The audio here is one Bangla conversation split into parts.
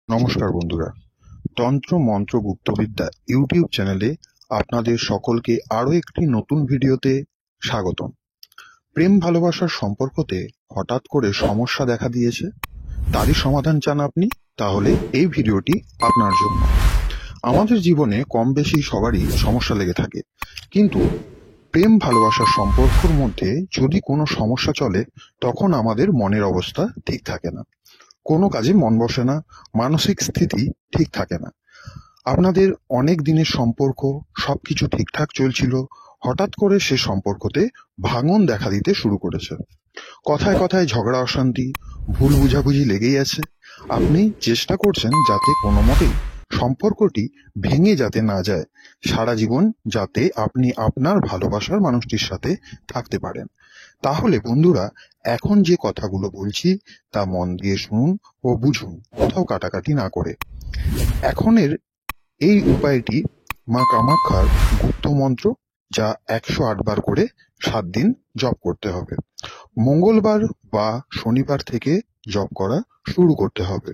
নমস্কার বন্ধুরা, তন্ত্র মন্ত্র গুপ্তবিদ্যা ইউটিউব চ্যানেলে আপনাদের সকলকে আরো একটি নতুন ভিডিওতে স্বাগতম। প্রেম ভালোবাসার সম্পর্কতে হঠাৎ করে সমস্যা দেখা দিয়েছে, তারই সমাধান চান আপনি? তাহলে এই ভিডিওটি আপনার জন্য। আমাদের জীবনে কম বেশি সবারই সমস্যা লেগে থাকে, কিন্তু প্রেম ভালোবাসার সম্পর্কের মধ্যে যদি কোনো সমস্যা চলে তখন আমাদের মনের অবস্থা ঠিক থাকে না, কোনো কাজে মন বসে না, মানসিক স্থিতি ঠিক থাকে না। আপনাদের অনেক দিনের সম্পর্ক, সবকিছু ঠিকঠাক চলছিল, হঠাৎ করে সে সম্পর্কতে ভাঙন দেখা দিতে শুরু করেছে। কথায় কথায় ঝগড়া, অশান্তি, ভুল বুঝাবুঝি লেগেই আছে। আপনি চেষ্টা করছেন যাতে কোনো মতেই সম্পর্কটি ভেঙে যাতে না যায়, সারা জীবন যাতে আপনি আপনার ভালোবাসার মানুষটির সাথে থাকতে পারেন। তাহলে বন্ধুরা, এখন যে কথাগুলো বলছি তা মন দিয়ে শুনুন ও বুঝুন, কোথাও কাটাকাটি না করে। এখনের এই উপায়টি মা কামাখ্যার গুপ্ত মন্ত্র, যা 108 বার করে 7 দিন জপ করতে হবে। মঙ্গলবার বা শনিবার থেকে জপ করা শুরু করতে হবে।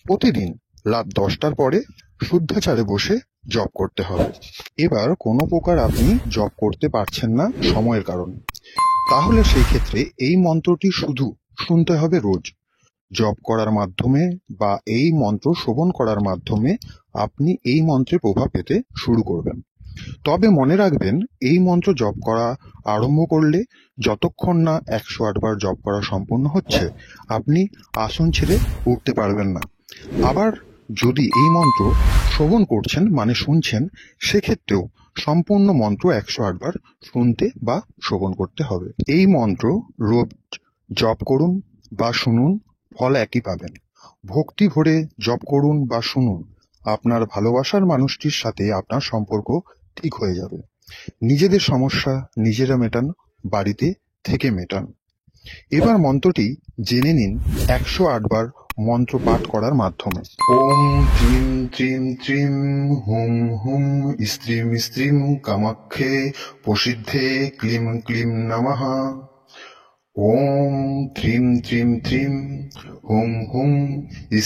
প্রতিদিন রাত 10টার পরে শুদ্ধাচারে বসে জপ করতে হবে। এবার কোনো প্রকার আপনি জপ করতে পারছেন না সময়ের কারণে, তাহলে সেই ক্ষেত্রে এই মন্ত্রটি শুধু শুনতে হবে রোজ। জপ করার মাধ্যমে বা এই মন্ত্র শ্রবণ করার মাধ্যমে আপনি এই মন্ত্রে প্রভাব পেতে শুরু করবেন। তবে মনে রাখবেন, এই মন্ত্র জপ করা আরম্ভ করলে যতক্ষণ না 108 বার জপ করা সম্পূর্ণ হচ্ছে, আপনি আসন ছেড়ে উঠতে পারবেন না। আবার যদি এই মন্ত্র শ্রবণ করছেন মানে শুনছেন, সেক্ষেত্রেও সম্পূর্ণ মন্ত্র 108 বার শুনতে বা শ্রবণ করতে হবে। এই মন্ত্র রোজ জপ করুন বা শুনুন, ফল একই পাবেন। ভক্তি ভরে জপ করুন বা শুনুন, আপনার ভালোবাসার মানুষটির সাথে আপনার সম্পর্ক ঠিক হয়ে যাবে। নিজেদের সমস্যা নিজেরা মেটান, বাড়িতে থেকে মেটান। এবার মন্ত্রটি জেনে নিন 108 বার মন্ত্র পাঠ করার মাধ্যমে। ওম ত্রিম ত্রিম ত্রিম হুম হুম স্ত্রীম স্ত্রীম কামাক্ষে প্রসিদ্ধে ক্লিম ক্লিম নমঃ। ওম ত্রিম ত্রিম ত্রিম হুম হুম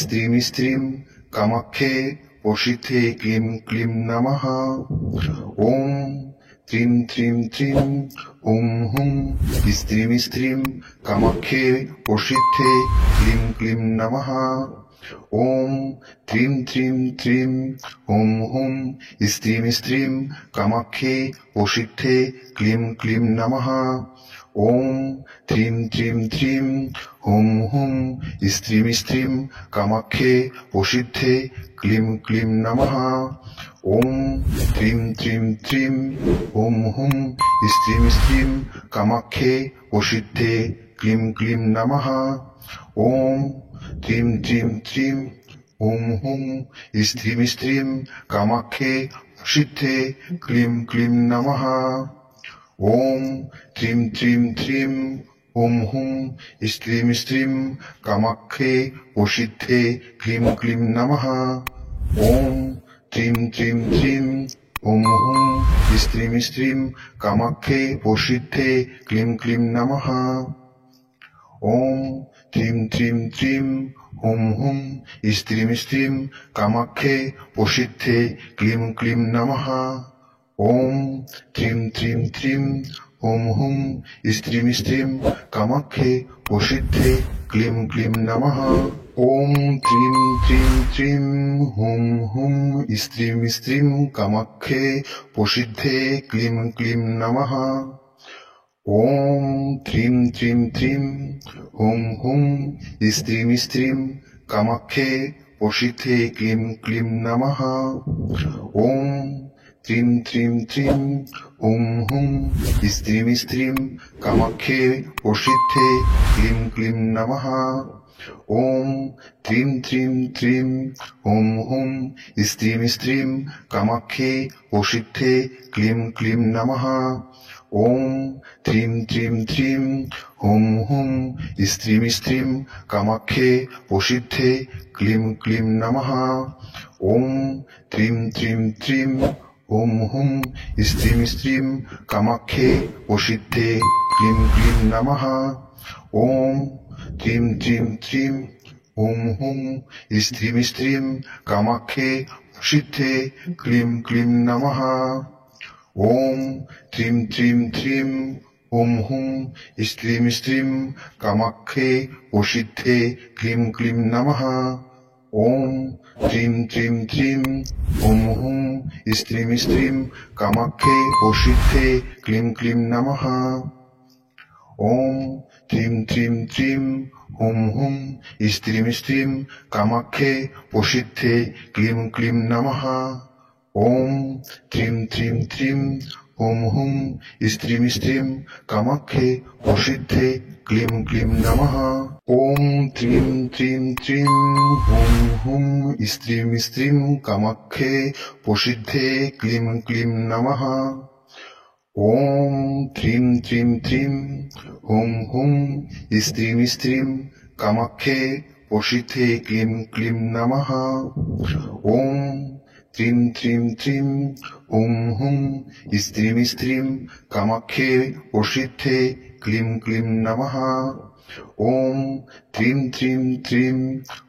স্ত্রীম স্ত্রীম কামাক্ষে প্রসিদ্ধে ক্লিম ক্লিম নমঃ। ওম ত্রিম ত্রিম ত্রিম হুম হুম স্ত্রীম স্ত্রীম কামাক্ষে প্রসিদ্ধে ক্লিম ক্লিম নমঃ। ওম ত্রিম ত্রিম ত্রিম হুম হুম স্ত্রীম স্ত্রীম কামাক্ষে প্রসিদ্ধে ক্লিম ক্লিম নমঃ। ওম ত্রিম ত্রিম ত্রিম হুম হুম স্ত্রীম স্ত্রীম কামাক্ষে প্রসিদ্ধে ক্লিম ক্লিম নমঃ। ওম ত্রিম ত্রিম ত্রিম হুম হুম স্ত্রীম স্ত্রীম কামাক্ষে প্রসিদ্ধে ক্লিম ক্লিম নমঃ। ওম ত্রিম ত্রিম ত্রিম হুম হুম স্ত্রীম স্ত্রীম কামাক্ষে প্রসিদ্ধে ক্লিম ক্লিম নমঃ। ওম ত্রিম ত্রিম ত্রিম হুম হুম স্ত্রীম স্ত্রীম কামাক্ষে প্রসিদ্ধে ক্লিম ক্লিম নমঃ। ওম ত্রিম ত্রিম ত্রিম হুম হুম স্ত্রীম স্ত্রীম কামাক্ষে প্রসিদ্ধে ক্লিম ক্লিম নমঃ। ওম ত্রিম ত্রিম ত্রিম হুম হুম স্ত্রীম স্ত্রীম কামাক্ষে প্রসিদ্ধে ক্লিম ক্লিম নমঃ। ওম ত্রিম ত্রিম ত্রিম হুম হুম স্ত্রীম স্ত্রীম কামাক্ষে প্রসিদ্ধে ক্লিম ক্লিম নমঃ। ওম ত্রিম ত্রিম ত্রিম হুম হুম স্ত্রীম স্ত্রীম কামাক্ষে প্রসিদ্ধে ক্লিম ক্লিম নমঃ। ওম ত্রিম ত্রিম ত্রিম হুম হুম স্ত্রীম স্ত্রীম কামাক্ষে প্রসিদ্ধে ক্লিম ক্লিম নমঃ। ওম ত্রিম ত্রিম ত্রিম হুম হুম স্ত্রীম স্ত্রীম কামাক্ষে প্রসিদ্ধে ক্লিম ক্লিম নমঃ। ওম ত্রিম ত্রিম ত্রিম হুম হুম স্ত্রীম স্ত্রীম কামাক্ষে প্রসিদ্ধে ক্লিম ক্লিম নমঃ। ওম ত্রিম ত্রিম ত্রিম হুম হুম স্ত্রীম স্ত্রীম কামাক্ষে প্রসিদ্ধে ক্লিম ক্লিম নমঃ। ওম ত্রিম ত্রিম ত্রিম হুম হুম স্ত্রীম স্ত্রীম কামাক্ষে প্রসিদ্ধে ক্লিম ক্লিম নমঃ। ওম ত্রিম ত্রিম ত্রিম ॐ हुं स्त्रीं स्त्रीं कामाख्ये प्रसिद्धे क्लीं क्लीं नमः। ॐ त्रीं त्रीं त्रीं ॐ हुं स्त्रीं स्त्रीं कामाख्ये प्रसिद्धे क्लीं क्लीं नमः। ॐ त्रीं त्रीं त्रीं ॐ हुं स्त्रीं स्त्रीं कामाख्ये प्रसिद्धे क्लीं क्लीं नमः। ॐ त्रीं त्रीं त्रीं ॐ हुं स्त्रीं स्त्रीं कामाख्ये प्रसिद्धे क्लीं क्लीं नमः। ॐ त्रीं त्रीं त्रीं ॐ हुं स्त्रीं स्त्रीं कामाख्ये प्रसिद्धे क्लीं क्लीं नमः। ॐ त्रीं त्रीं त्रीं ॐ हुं स्त्रीं स्त्रीं कामाख्ये प्रसिद्धे क्लीं क्लीं नमः। ॐ त्रीं त्रीं त्रीं ॐ हुं स्त्रीं स्त्रीं कामाख्ये प्रसिद्धे क्लीं क्लीं नमः। ॐ त्रीं त्रीं त्रीं ॐ हुं स्त्रीं स्त्रीं कामाख्ये प्रसिद्धे क्लीं क्लीं नमः। ॐ त्रीं त्रीं त्रीं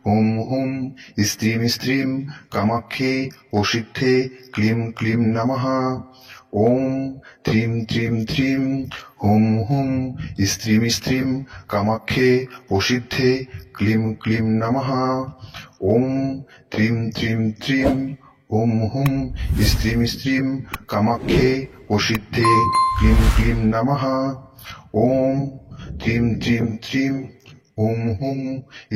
ॐ हुं स्त्रीं स्त्रीं कामाख्ये प्रसिद्धे क्लीं क्लीं नमः। ॐ त्रीं त्रीं त्रीं ॐ हुं स्त्रीं स्त्रीं कामाख्ये प्रसिद्धे क्लीं क्लीं नमः। ॐ त्रीं त्रीं त्रीं ॐ हुं स्त्रीं स्त्रीं कामाख्ये प्रसिद्धे क्लीं क्लीं नमः। ॐ त्रीं त्रीं त्रीं ॐ हुं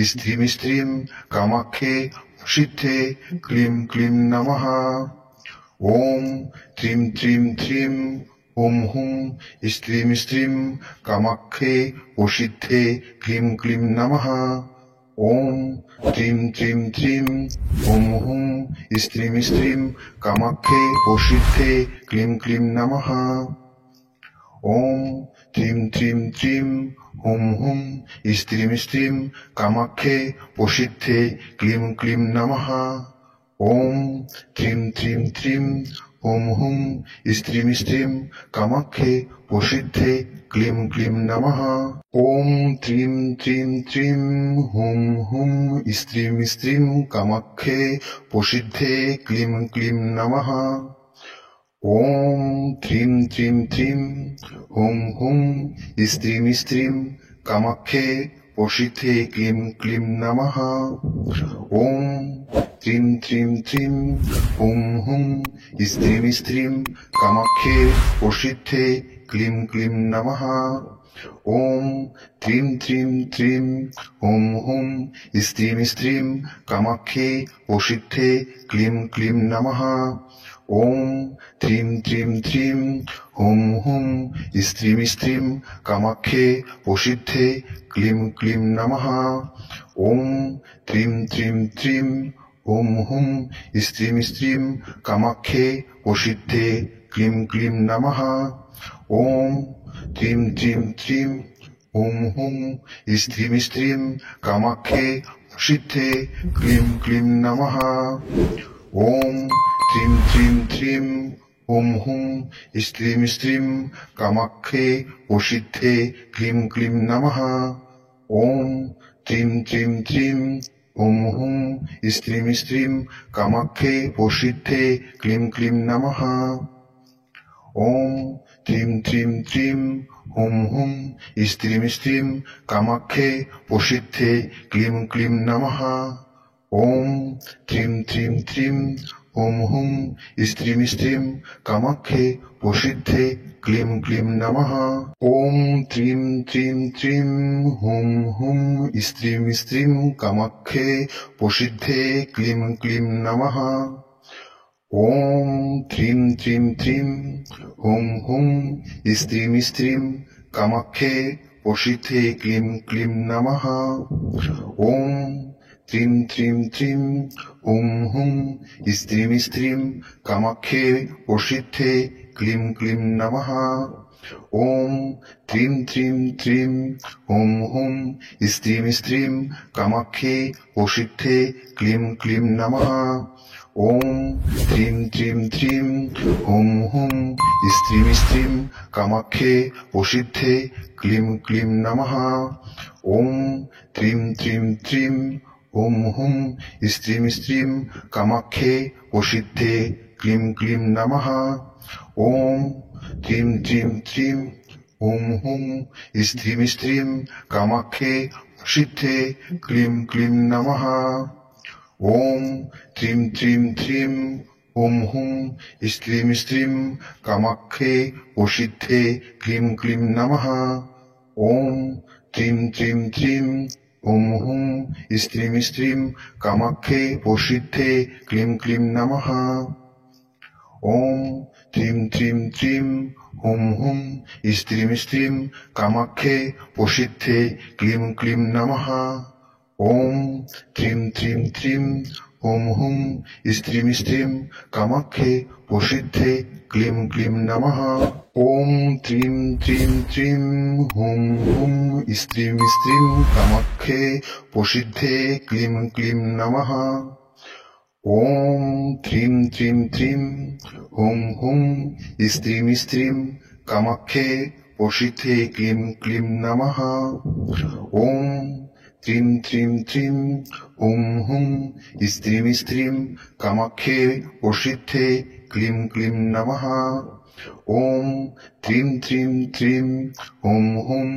स्त्रीं स्त्रीं कामाख्ये प्रसिद्धे क्लीं क्लीं नमः। ॐ त्रीं त्रीं त्रीं ॐ हुं स्त्रीं स्त्रीं कामाख्ये प्रसिद्धे क्लीं क्लीं नमः। ॐ त्रीं त्रीं त्रीं ॐ हुं स्त्रीं स्त्रीं कामाख्ये प्रसिद्धे क्लीं क्लीं नमः। ॐ त्रीं त्रीं त्रीं ॐ हुं स्त्रीं स्त्रीं कामाख्ये प्रसिद्धे क्लीं क्लीं नमः। ॐ त्रीं त्रीं त्रीं ॐ हुं स्त्रीं स्त्रीं कामाख्ये प्रसिद्धे क्लीं क्लीं नमः। ॐ त्रीं त्रीं त्रीं ॐ हुं स्त्रीं स्त्रीं कामाख्ये प्रसिद्धे क्लीं क्लीं नमः। ॐ त्रीं त्रीं त्रीं ॐ हुं स्त्रीं स्त्रीं कामाख्ये प्रसिद्धे क्लीं क्लीं नमः। ॐ त्रीं त्रीं त्रीं ॐ हुं स्त्रीं स्त्रीं कामाख्ये प्रसिद्धे क्लीं क्लीं नमः। ॐ त्रीं त्रीं त्रीं ॐ हुं स्त्रीं स्त्रीं कामाख्ये प्रसिद्धे क्लीं क्लीं नमः। ॐ त्रीं त्रीं त्रीं ॐ हुं स्त्रीं स्त्रीं कामाख्ये प्रसिद्धे क्लीं क्लीं नमः। ॐ त्रीं त्रीं त्रीं ॐ हुं स्त्रीं स्त्रीं कामाख्ये प्रसिद्धे क्लीं क्लीं नमः। ॐ त्रीं त्रीं त्रीं ॐ हुं स्त्रीं स्त्रीं कामाख्ये प्रसिद्धे क्लीं क्लीं नमः। ॐ त्रीं त्रीं त्रीं ॐ हुं स्त्रीं स्त्रीं कामाख्ये प्रसिद्धे क्लीं क्लीं नमः। ॐ त्रीं त्रीं त्रीं ॐ हुं स्त्रीं स्त्रीं कामाख्ये प्रसिद्धे क्लीं क्लीं नमः। ॐ त्रीं त्रीं त्रीं ॐ हुं स्त्रीं स्त्रीं कामाख्ये प्रसिद्धे क्लीं क्लीं नमः। ॐ त्रीं त्रीं त्रीं ॐ हुं स्त्रीं स्त्रीं कामाख्ये प्रसिद्धे क्लीं क्लीं नमः। ॐ त्रीं त्रीं त्रीं ॐ हुं स्त्रीं स्त्रीं कामाख्ये प्रसिद्धे क्लीं क्लीं नमः। ॐ त्रीं त्रीं त्रीं ॐ हुं स्त्रीं स्त्रीं कामाख्ये प्रसिद्धे क्लीं क्लीं नमः। ॐ त्रीं त्रीं त्रीं ॐ हुं स्त्रीं स्त्रीं कामाख्ये प्रसिद्धे क्लीं क्लीं नमः। ॐ त्रीं त्रीं त्रीं ॐ हुं स्त्रीं स्त्रीं कामाख्ये प्रसिद्धे क्लीं क्लीं नमः। ॐ त्रीं त्रीं त्रीं ॐ हुं स्त्रीं स्त्रीं कामाख्ये प्रसिद्धे क्लीं क्लीं नमः। ॐ त्रीं त्रीं त्रीं ওম হুম স্ত্রীম স্ত্রীম কামাক্ষে প্রসিদ্ধে ক্লিম ক্লিম নমঃ। ওম ত্রিম ত্রিম ত্রিম ওম হুম স্ত্রীম স্ত্রীম কামাক্ষে প্রসিদ্ধে ক্লিম ক্লিম নমঃ। ওম ত্রিম ত্রিম ত্রিম ওম হুম স্ত্রীম স্ত্রীম কামাক্ষে প্রসিদ্ধে ক্লিম ক্লিম নমঃ। ওম ত্রিম ত্রিম ত্রিম ওম হুম স্ত্রীম স্ত্রীম কামাক্ষে প্রসিদ্ধে ক্লিম ক্লিম নমঃ। ওম ত্রিম ত্রিম ত্রিম ওম হুম স্ত্রীম স্ত্রীম কামাক্ষে প্রসিদ্ধে ক্লিম ক্লিম নমঃ। ওম ত্রিম ত্রিম ত্রিম ওম হুম স্ত্রীম স্ত্রীম কামাক্ষে প্রসিদ্ধে ক্লিম ক্লিম নমঃ। ওম ত্রিম ত্রিম ত্রিম হুম হুম স্ত্রীম স্ত্রীম কামাক্ষে প্রসিদ্ধে ক্লিম ক্লিম নমঃ। ওম ত্রিম ত্রিম ত্রিম হুম হুম স্ত্রীম স্ত্রীম কামাক্ষে প্রসিদ্ধে ক্লিম ক্লিম নমঃ। ওম ত্রিম ত্রিম ত্রিম ওম হুম স্ত্রীম স্ত্রীম কামাক্ষে প্রসিদ্ধে ক্লিম ক্লিম নমঃ। ওম ত্রিম ত্রিম ত্রিম ওম হুম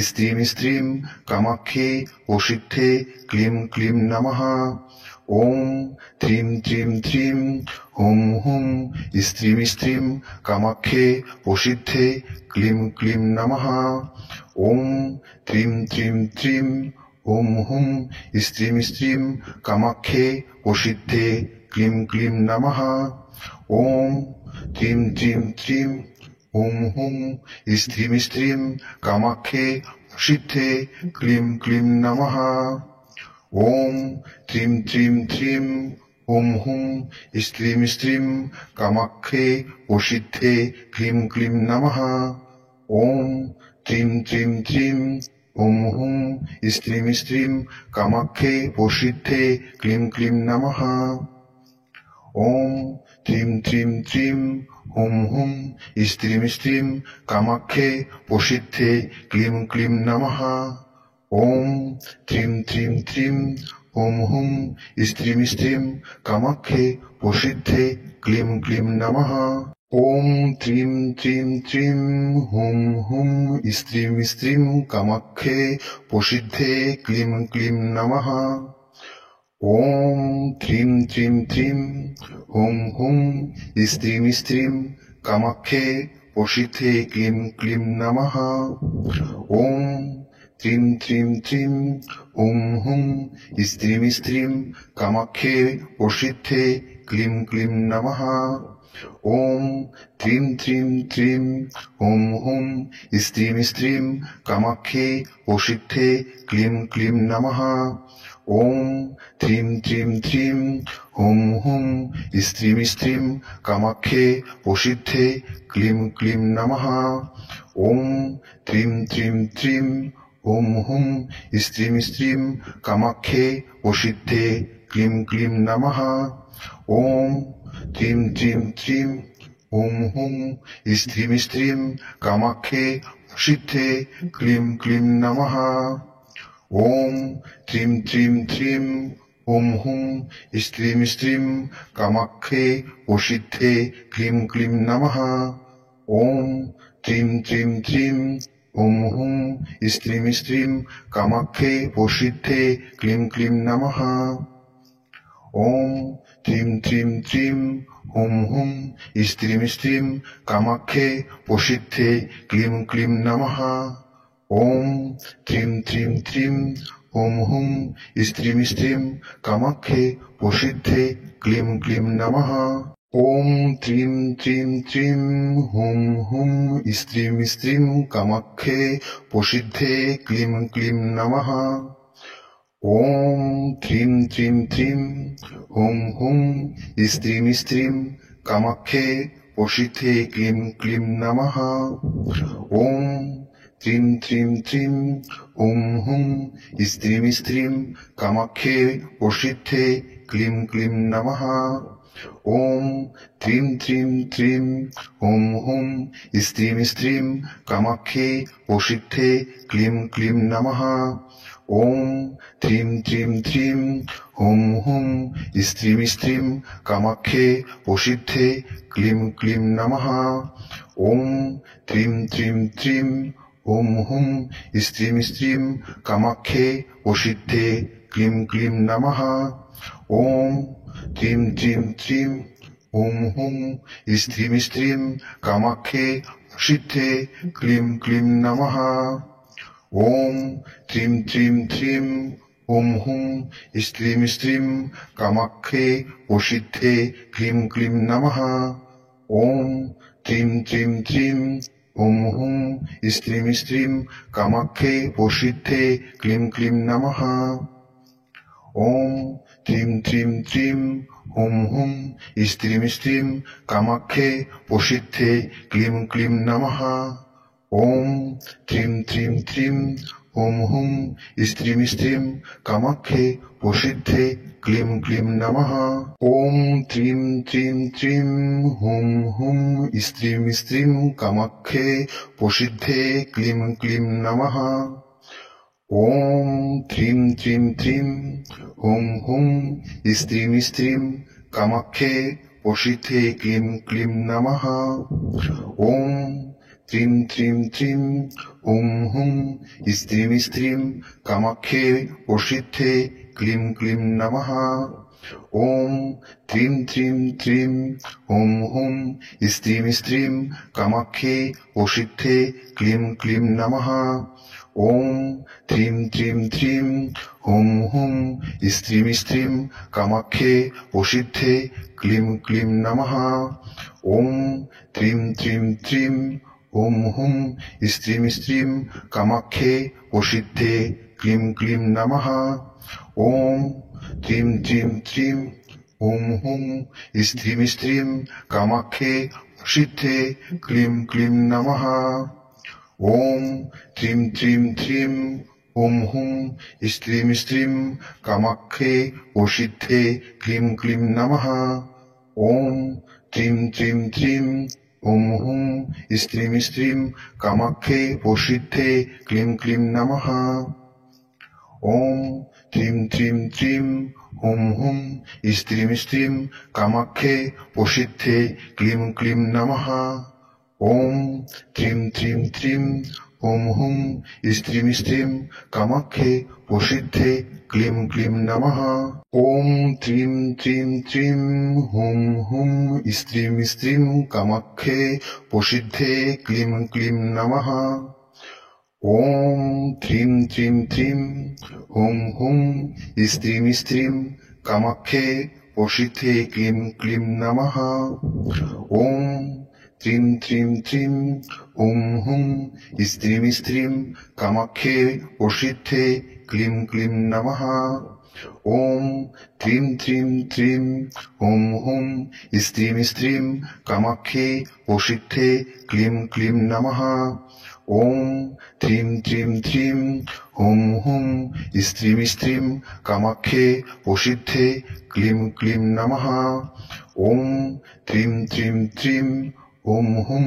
স্ত্রীম স্ত্রীম কামাক্ষে প্রসিদ্ধে ক্লিম ক্লিম নমঃ। ওম ত্রিম ত্রিম ত্রিম ওম হুম স্ত্রীম স্ত্রীম কামাক্ষে প্রসিদ্ধে ক্লিম ক্লিম নমঃ। ওম ত্রিম ত্রিম ত্রিম ওম হুম স্ত্রীম স্ত্রীম কামাক্ষে প্রসিদ্ধে ক্লিম ক্লিম নমঃ। ওম ত্রিম ত্রিম ত্রিম ওম হুম স্ত্রীম স্ত্রীম কামাক্ষে প্রসিদ্ধে ক্লিম ক্লিম নমঃ। ওম ত্রিম ত্রিম ত্রিম ওম হুম স্ত্রীম স্ত্রীম কামাক্ষে প্রসিদ্ধে ক্লিম ক্লিম নমঃ। ওম ত্রিম ত্রিম ত্রিম ওম হুম স্ত্রীম স্ত্রীম কামাক্ষে প্রসিদ্ধে ক্লিম ক্লিম নমঃ। ওম ত্রিম ত্রিম ত্রিম ওম হুম স্ত্রীম স্ত্রীম কামাক্ষে প্রসিদ্ধে ক্লিম ক্লিম নমঃ। ওম ত্রিম ত্রিম ত্রিম ওম হুম স্ত্রীম স্ত্রীম কামাক্ষে প্রসিদ্ধে ক্লিম ক্লিম নমঃ। ওম ত্রিম ত্রিম ত্রিম হুম হুম স্ত্রীম স্ত্রীম কামাক্ষে প্রসিদ্ধে ক্লিম ক্লিম নমঃ। ওম ত্রিম ত্রিম ত্রিম ওম হুম স্ত্রীম স্ত্রীম কামাক্ষে প্রসিদ্ধে ক্লিম ক্লিম নমঃ। ওম ত্রিম ত্রিম ত্রিম ওম হুম স্ত্রীম স্ত্রীম কামাক্ষে প্রসিদ্ধে ক্লিম ক্লিম নমঃ। ওম ত্রিম ত্রিম ত্রিম ওম হুম স্ত্রীম স্ত্রীম কামাক্ষে প্রসিদ্ধে ক্লিম ক্লিম নমঃ। ওম ত্রিম ত্রিম ত্রিম ওম হুম স্ত্রীম স্ত্রীম কামাক্ষে প্রসিদ্ধে ক্লিম ক্লিম নমঃ। ওম ত্রিম ত্রিম ত্রিম ওম হুম স্ত্রীম স্ত্রীম কামাক্ষে প্রসিদ্ধে ক্লিম ক্লিম নমঃ। ওম ত্রিম ত্রিম ত্রিম ওম হুম স্ত্রীম স্ত্রীম কামাক্ষে প্রসিদ্ধে ক্লিম ক্লিম নমঃ। ওম ত্রিম ত্রিম ত্রিম ওম হুম স্ত্রীম স্ত্রীম কামাক্ষে প্রসিদ্ধে ক্লিম ক্লিম নমঃ। ওম ত্রিম ত্রিম ত্রিম ওম হুম স্ত্রীম স্ত্রীম কামাক্ষে প্রসিদ্ধে ক্লিম ক্লিম নমঃ। ওম ত্রিম ত্রিম ত্রিম ওম হুম স্ত্রীম স্ত্রীম কামাক্ষে প্রসিদ্ধে ক্লিম ক্লিম নমঃ। ওম ত্রিম ত্রিম ত্রিম ওম হুম স্ত্রীম স্ত্রীম কামাক্ষে প্রসিদ্ধে ক্লিম ক্লিম নমঃ। ওম ত্রিম ত্রিম ত্রিম হুম হুম স্ত্রীম স্ত্রীম কামাক্ষে প্রসিদ্ধে ক্লিম ক্লিম নমঃ। ওম ত্রিম ত্রিম ত্রিম ওম হুম স্ত্রীম স্ত্রীম কামাক্ষে প্রসিদ্ধে ক্লিম ক্লিম নমঃ। ওম ত্রিম ত্রিম ত্রিম ওম হুম স্ত্রীম স্ত্রীম কামাক্ষে প্রসিদ্ধে ক্লিম ক্লিম নমঃ। ওম ত্রিম ত্রিম ত্রিম ওম হুম স্ত্রীম স্ত্রীম কামাক্ষে প্রসিদ্ধে ক্লিম ক্লিম নমঃ। ॐ त्रीं त्रीं त्रीं हुं हुं स्त्रीं स्त्रीं कामाख्ये प्रसिद्धे क्लीं क्लीं नमः। ॐ त्रीं त्रीं त्रीं हुं हुं स्त्रीं स्त्रीं कामाख्ये प्रसिद्धे क्लीं क्लीं नमः। ॐ त्रीं त्रीं त्रीं हुं हुं स्त्रीं स्त्रीं कामाख्ये प्रसिद्धे क्लीं क्लीं नमः। ॐ त्रीं त्रीं त्रीं हुं हुं स्त्रीं स्त्रीं कामाख्ये प्रसिद्धे क्लीं क्लीं नमः। ॐ त्रीं त्रीं त्रीं हुं हुं स्त्रीं स्त्रीं कामाख्ये प्रसिद्धे क्लीं क्लीं नमः। ॐ त्रीं त्रीं त्रीं हुं हुं स्त्रीं स्त्रीं कामाख्ये प्रसिद्धे क्लीं क्लीं नमः। ॐ त्रीं त्रीं त्रीं हुं हुं स्त्रीं स्त्रीं कामाख्ये प्रसिद्धे क्लीं क्लीं नमः। ॐ त्रीं त्रीं त्रीं हुं हुं स्त्रीं स्त्रीं कामाख्ये प्रसिद्धे क्लीं क्लीं नमः। ॐ त्रीं त्रीं त्रीं हुं हुं स्त्रीं स्त्रीं कामाख्ये प्रसिद्धे क्लीं क्लीं नमः। ॐ त्रीं त्रीं त्रीं हुं हुं स्त्रीं स्त्रीं कामाख्ये प्रसिद्धे क्लीं क्लीं नमः। ॐ त्रीं त्रीं त्रीं हुं हुं स्त्रीं स्त्रीं कामाख्ये प्रसिद्धे क्लीं क्लीं नमः। ॐ त्रीं त्रीं त्रीं हुं हुं स्त्रीं स्त्रीं कामाख्ये प्रसिद्धे क्लीं क्लीं नमः। ॐ त्रीं त्रीं त्रीं हुं हुं स्त्रीं स्त्रीं कामाख्ये प्रसिद्धे क्लीं क्लीं नमः। ॐ त्रीं त्रीं त्रीं हुं हुं स्त्रीं स्त्रीं कामाख्ये प्रसिद्धे क्लीं क्लीं नमः। ॐ त्रीं त्रीं त्रीं हुं हुं स्त्रीं स्त्रीं कामाख्ये प्रसिद्धे क्लीं क्लीं नमः। ॐ त्रीं त्रीं त्रीं हुं हुं स्त्रीं स्त्रीं कामाख्ये प्रसिद्धे क्लीं क्लीं नमः। ॐ त्रीं त्रीं त्रीं हुं हुं स्त्रीं स्त्रीं कामाख्ये प्रसिद्धे क्लीं क्लीं नमः। ॐ त्रीं त्रीं त्रीं हुं हुं स्त्रीं स्त्रीं कामाख्ये प्रसिद्धे क्लीं क्लीं नमः। ॐ त्रीं त्रीं त्रीं हुं हुं स्त्रीं स्त्रीं कामाख्ये प्रसिद्धे क्लीं क्लीं नमः। ॐ त्रीं त्रीं त्रीं हुं हुं स्त्रीं स्त्रीं कामाख्ये प्रसिद्धे क्लीं क्लीं नमः। ॐ त्रीं त्रीं त्रीं हुं हुं स्त्रीं स्त्रीं कामाख्ये प्रसिद्धे क्लीं क्लीं नमः। ॐ त्रीं त्रीं त्रीं हुं हुं स्त्रीं स्त्रीं कामाख्ये प्रसिद्धे क्लीं क्लीं नमः। ॐ त्रीं त्रीं त्रीं हुं हुं स्त्रीं स्त्रीं कामाख्ये प्रसिद्धे क्लीं क्लीं नमः। ॐ त्रीं त्रीं त्रीं हुं हुं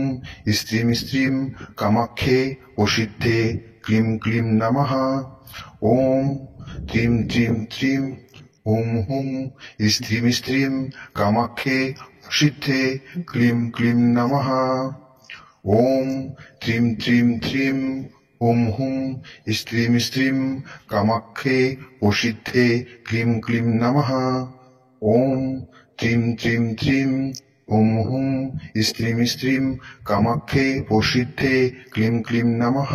स्त्रीं स्त्रीं कामाख्ये प्रसिद्धे क्लीं क्लीं नमः। ॐ त्रीं त्रीं त्रीं हुं हुं स्त्रीं स्त्रीं कामाख्ये प्रसिद्धे क्लीं क्लीं नमः। ॐ त्रीं त्रीं त्रीं हुं हुं स्त्रीं स्त्रीं कामाख्ये प्रसिद्धे क्लीं क्लीं नमः। ॐ त्रीं त्रीं त्रीं हुं हुं स्त्रीं स्त्रीं कामाख्ये प्रसिद्धे क्लीं क्लीं नमः।